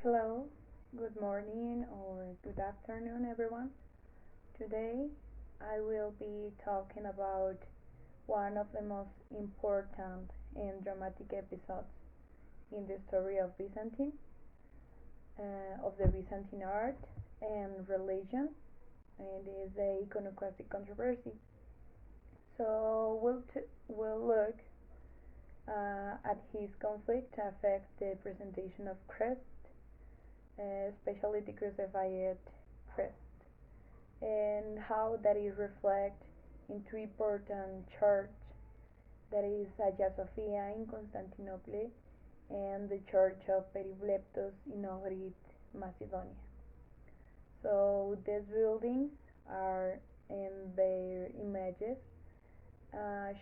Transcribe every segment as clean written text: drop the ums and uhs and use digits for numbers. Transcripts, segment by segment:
Hello, good morning or good afternoon, everyone. Today I will be talking about one of the most important and dramatic episodes in the story of of the Byzantine art and religion, and is the iconoclastic controversy. So we'll look at his conflict affect the presentation of Christ, especially the crucified Christ, and how that is reflected in three important churches, that is Hagia Sophia in Constantinople and the Church of Peribleptos in Ohrid, Macedonia. So these buildings are in their images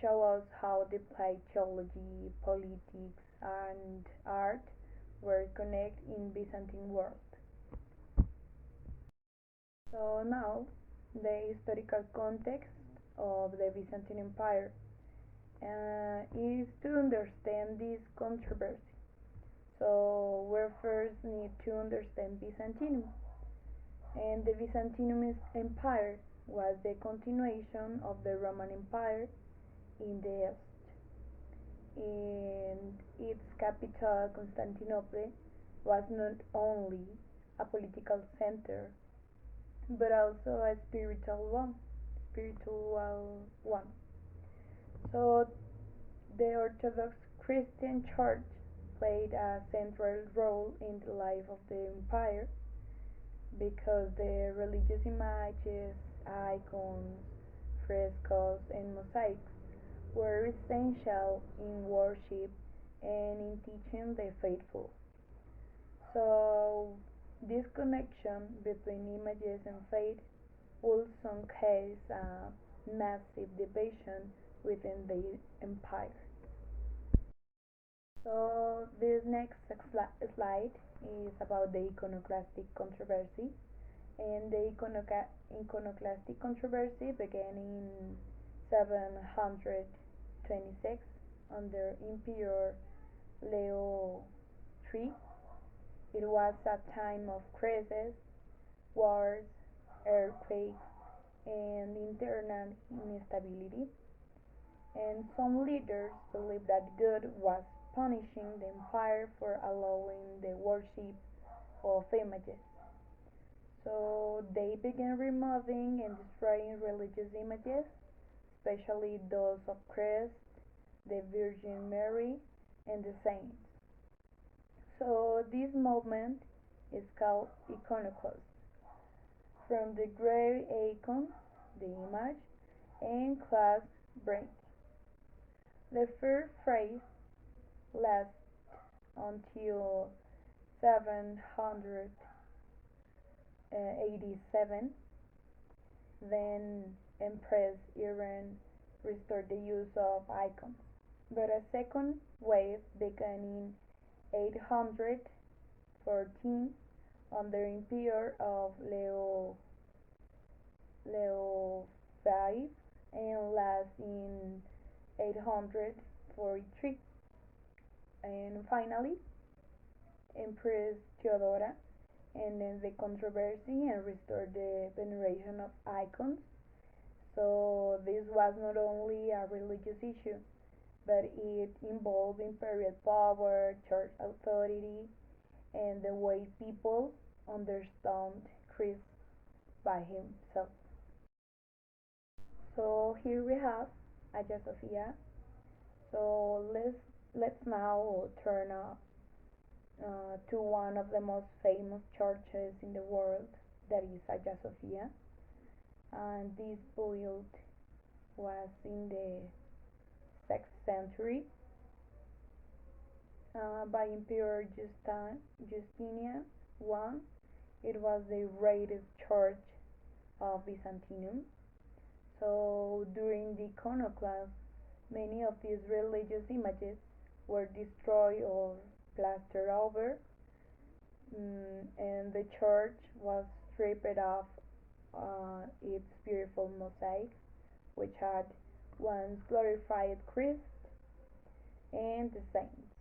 show us how the applied theology, politics, and art were connected in Byzantine world. So now the historical context of the Byzantine Empire is to understand this controversy. So we first need to understand Byzantinum. And the Byzantium Empire was the continuation of the Roman Empire in the east. And its capital, Constantinople, was not only a political center but also a spiritual one. So the Orthodox Christian Church played a central role in the life of the empire because the religious images, icons, frescoes, and mosaics were essential in worship and in teaching the faithful. So, this connection between images and faith also cause a massive division within the empire. So, this next slide is about the iconoclastic controversy. And the iconoclastic controversy began in 726 under Emperor Leo III. It was a time of crisis, wars, earthquakes, and internal instability, and some leaders believed that God was punishing the empire for allowing the worship of images. So they began removing and destroying religious images, especially those of Christ, the Virgin Mary, and the saints. So this movement is called iconoclast, from the Greek icon, the image, and class, break. The first phase lasts until 787. Then Empress Irene restored the use of icons. But a second wave began in 814 under Emperor of Leo V and last in 843. And finally, Empress Theodora ended the controversy and restored the veneration of icons. So this was not only a religious issue, but it involved imperial power, church authority, and the way people understood Christ by himself. So here we have Hagia Sophia. So let's now turn to one of the most famous churches in the world, that is Hagia Sophia. And this build was in the 6th century by Emperor Justinian I. It was the greatest church of Byzantium. So during the iconoclasm, many of these religious images were destroyed or plastered over, and the church was stripped of its beautiful mosaics, which had once glorified Christ and the saints.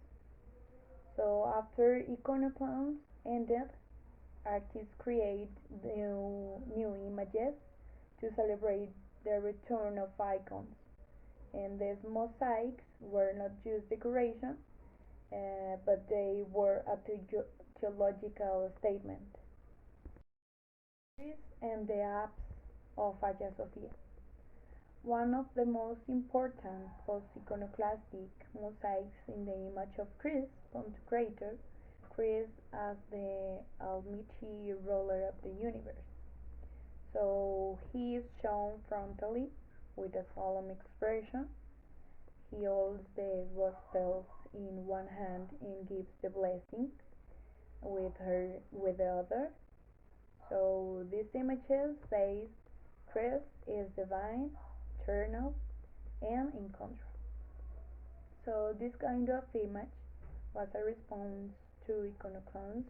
So after iconoclasm ended, artists create new images to celebrate the return of icons. And these mosaics were not just decoration, but they were a theological statement. And the apse of Hagia Sophia. One of the most important post-iconoclastic mosaics in the image of Christ, Pantocrator, Christ as the almighty ruler of the universe. So he is shown frontally with a solemn expression. He holds the gospels in one hand and gives the blessing with the other. So this image says Christ is divine, eternal, and in control. So this kind of image was a response to iconoclasm.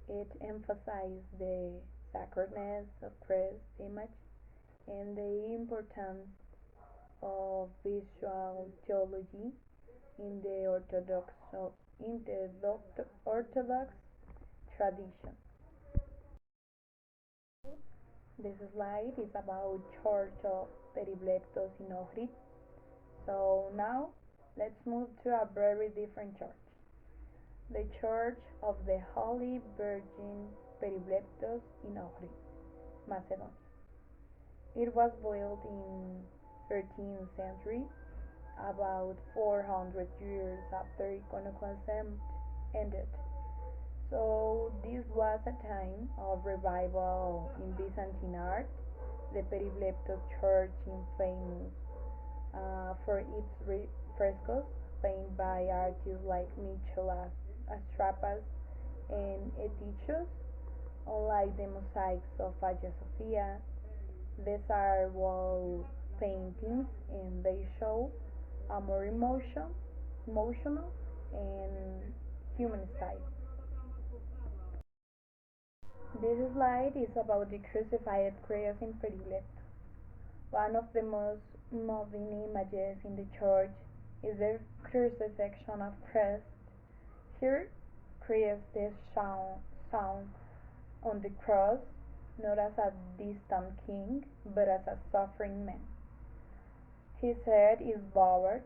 It emphasized the sacredness of Christ's image and the importance of visual theology in the Orthodox tradition. This slide is about Church of Peribleptos in Ohrid. So now let's move to a very different church. The Church of the Holy Virgin Peribleptos in Ohrid, Macedonia. It was built in 13th century, about 400 years after iconoclasm ended. So this was a time of revival in Byzantine art. The Peribleptos church is famous for its frescoes painted by artists like Michel Astrapas and Etitius. Unlike the mosaics of Hagia Sophia, these are wall paintings and they show a more emotional and human style. This slide is about the crucified Christ in Peribleptos. One of the most moving images in the church is the crucifixion of Christ. Here, Christ is shown on the cross not as a distant king, but as a suffering man. His head is bowed,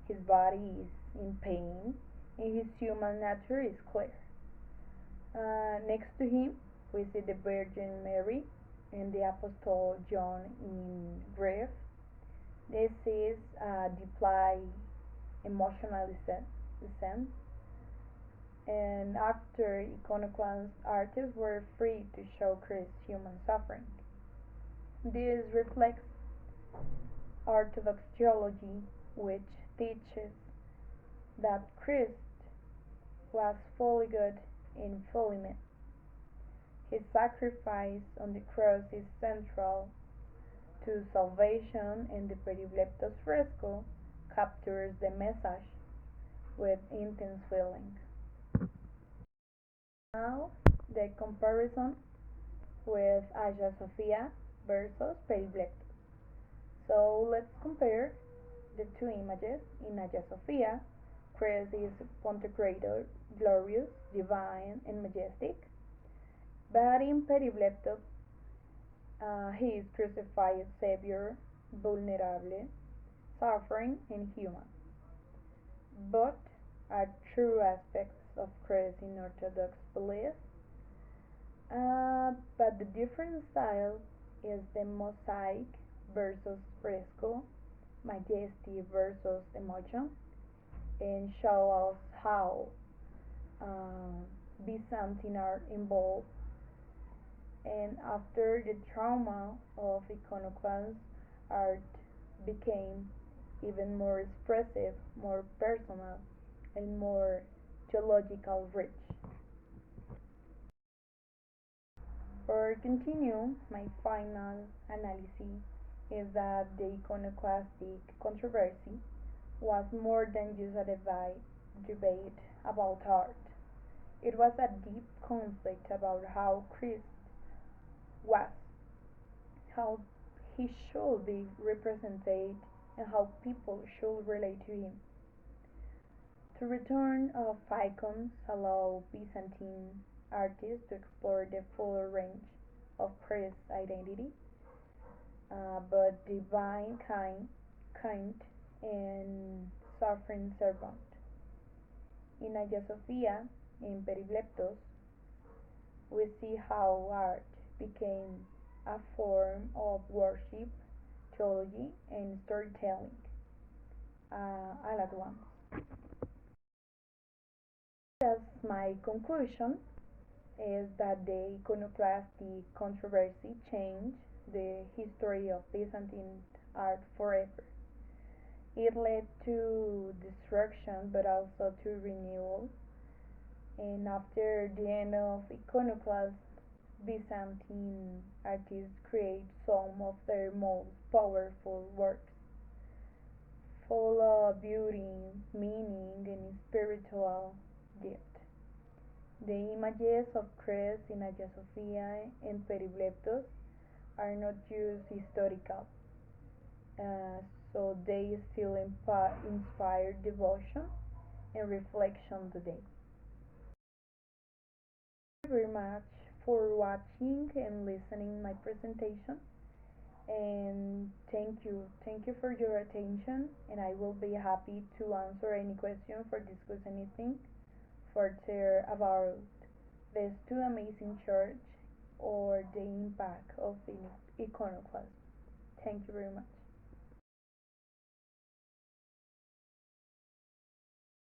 his body is in pain, and his human nature is clear. Next to him, we see the Virgin Mary and the Apostle John in grief. This is a deeply emotional descent, and after iconoclast artists were free to show Christ's human suffering. This reflects Orthodox theology, which teaches that Christ was fully good and fully man. His sacrifice on the cross is central to salvation, and the Peribleptos fresco captures the message with intense feeling. Now, the comparison with Hagia Sophia versus Peribleptos. So let's compare the two images. In Hagia Sophia, Christ is Pantocrator, glorious, divine, and majestic. But in Peribleptos, he is crucified Savior, vulnerable, suffering, and human. Both are true aspects of Christ in Orthodox belief, but the different style is the mosaic versus fresco, majesty versus emotion, and show us how Byzantine art evolved. And after the trauma of iconoclast, art became even more expressive, more personal, and more theological rich. For continue, my final analysis is that the iconoclastic controversy was more than just a debate about art. It was a deep conflict about how Christ was, how he should be represented, and how people should relate to him. The return of icons allowed Byzantine artists to explore the full range of priest identity, but divine kind and suffering servant. In Hagia Sophia, in Peribleptos, we see how art became a form of worship, theology, and storytelling all at once. Thus, my conclusion is that the iconoclastic controversy changed the history of Byzantine art forever. It led to destruction but also to renewal, and after the end of iconoclast, Byzantine artists create some of their most powerful works, full of beauty, meaning, and spiritual depth. The images of Christ in Hagia Sophia and Peribleptos are not just historical, uh, so they still inspire devotion and reflection today. Thank you very much for watching and listening my presentation, and thank you for your attention, and I will be happy to answer any question or discuss anything further about these two amazing church or the impact of the iconoclasm. Thank you very much.